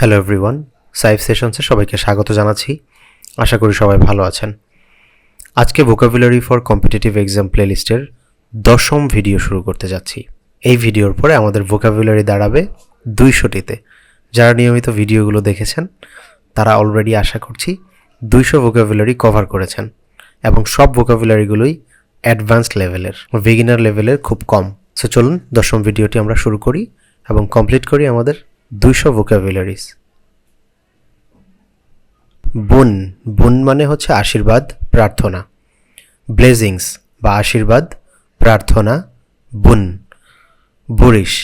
Hello everyone, Saif সেশনসে সবাইকে স্বাগত জানাচ্ছি। আশা করি সবাই ভালো আছেন। আজকে ভোকাবুলারি ফর কম্পিটিটিভ এক্সাম প্লেলিস্টের 10ম ভিডিও শুরু করতে যাচ্ছি। এই ভিডিওর পরে আমাদের ভোকাবুলারি দাঁড়াবে 200টিতে। যারা নিয়মিত ভিডিওগুলো দেখেছেন তারা অলরেডি আশা করছি 200 ভোকাবুলারি কভার করেছেন এবং সব ভোকাবুলারিগুলোই অ্যাডভান্সড লেভেলের, বিগিনার লেভেলের খুব কম। সো চলুন 10ম ভিডিওটি আমরা শুরু করি এবং কমপ্লিট করি আমাদের 200 ভোকাবুলারিজ। বুন, বুন মানে হচ্ছে আশীর্বাদ, প্রার্থনা। ব্লেজিংস বা আশীর্বাদ, প্রার্থনা, বুন। বুরিশ,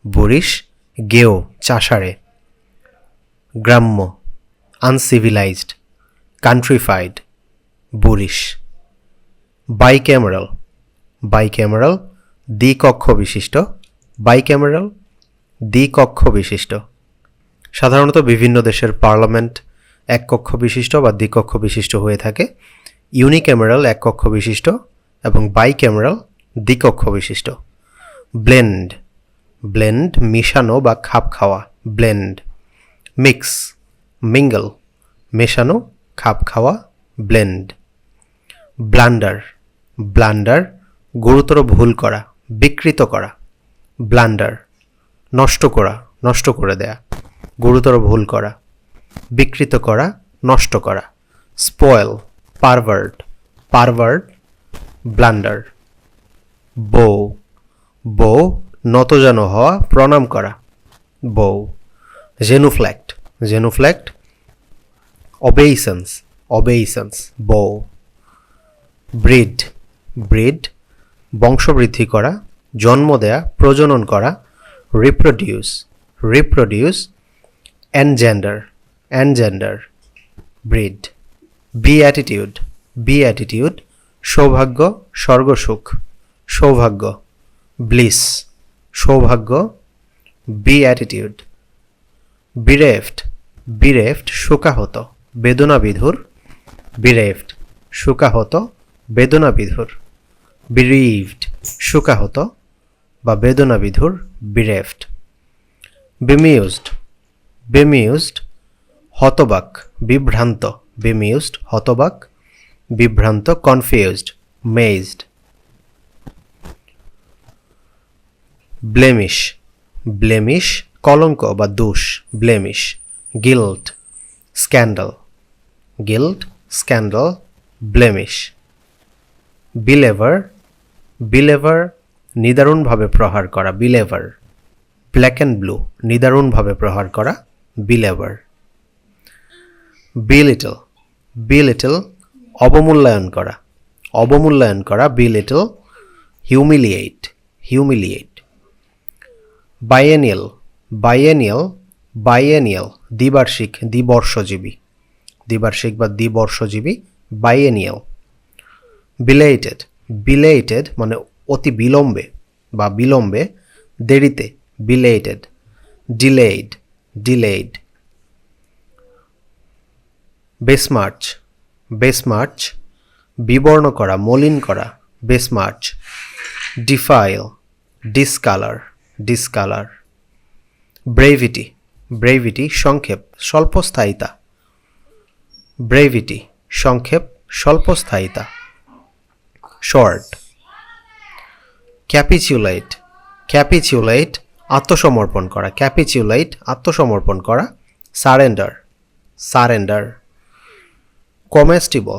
বুরিশ গেও, চাষাড়ে। গ্রাম্য, আনসিভিলাইজড, কান্ট্রিফাইড, বুরিশ। বাইক্যামেরাল, বাইক্যামেরাল দ্বিকক্ষ বিশিষ্ট, বাইক্যামেরাল দ্বিকক্ষ বিশিষ্ট। সাধারণত বিভিন্ন দেশের পার্লামেন্ট এক কক্ষ বিশিষ্ট বা দ্বিকক্ষ বিশিষ্ট হয়ে থাকে। ইউনিক্যামেরাল এক কক্ষ বিশিষ্ট এবং বাইক্যামেরাল দ্বিকক্ষ বিশিষ্ট। ব্লেন্ড, ব্লেন্ড মিশানো বা খাপ খাওয়া, ব্লেন্ড। মিক্স, মিঙ্গল মেশানো, খাপ খাওয়া, ব্লেন্ড। ব্লান্ডার, ব্লান্ডার গুরুতর ভুল করা, বিকৃত করা, ব্লান্ডার। নষ্ট করা, নষ্ট করে দেয়া, গুরুতর ভুল করা, বিকৃত করা, নষ্ট করা। Spoil, pervert, pervert, blunder. বৌ, বৌ নতজানু হওয়া, প্রণাম করা, বৌ। জেনুফ্ল্যাক্ট, জেনুফ্ল্যাক্ট অবেইসেন্স, অবেইসেন্স, বৌ। ব্রিড, ব্রিড বংশবৃদ্ধি করা, জন্ম দেয়া, প্রজনন করা, রিপ্রোডিউস, রিপ্রোডিউস। এনজেন্ডার, এনজেন্ডার, ব্রিড। বিঅ্যাটিটিউড, বিঅ্যাটিটিউড সৌভাগ্য, স্বর্গসুখ, সৌভাগ্য, ব্লিস, সৌভাগ্য, বিঅ্যাটিটিউড। বিরেফড, বিরেফড শোকাহত, বেদনাবিধুর, বিরেফড শোকাহত, বেদনাবিধুর। বিরিভড শোকাহত বা বেদনাবিধুর, বিরেফড। বেমিউজড, বেমিউজড হতবাক, বিভ্রান্ত, বেমিউজড হতবাক, বিভ্রান্ত। কনফিউজড, মেজড। ব্লেমিশ, ব্লেমিশ কলঙ্ক বা দোষ, blemish. Guilt, scandal, guilt, scandal, blemish. Belabour, belabour নিদারুণভাবে প্রহার করা, বিলেভার। ব্ল্যাক অ্যান্ড ব্লু নিদারুণভাবে প্রহার করা, বিলেভার। বিলিটল, বিলিটল অবমূল্যায়ন করা, অবমূল্যায়ন করা, বিলিটল। Humiliate, humiliate. Biennial, biennial, biennial দ্বিবার্ষিক, দ্বিবর্ষজীবী, দ্বিবার্ষিক বা দ্বিবর্ষজীবী, বাইএনিয়াল। বিলেটেড, বিলেটেড মানে অতি বিলম্বে বা বিলম্বে, দেরিতে, belated. Delayed, delayed. Besmirch, besmirch বিবর্ণ করা, মলিন করা, besmirch. Defile, discolour, discolour. Brevity, brevity সংক্ষেপ, স্বল্পস্থায়িতা, ব্রেভিটি সংক্ষেপ, স্বল্পস্থায়িতা। শর্ট। ক্যাপিচুলেট, ক্যাপিচুলেট আত্মসমর্পণ করা, ক্যাপিচুলেট আত্মসমর্পণ করা। Surrender, surrender. কমেস্টিবল,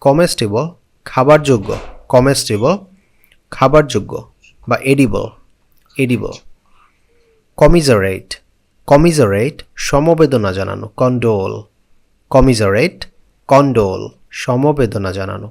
কমেস্টিবল খাবারযোগ্য, কমেস্টিবল খাবারযোগ্য বা এডিবল, এডিবল। কমিজারেট, কমিজারেট সমবেদনা জানানো, কন্ডোল, কমিজারেট, কন্ডোল সমবেদনা জানানো।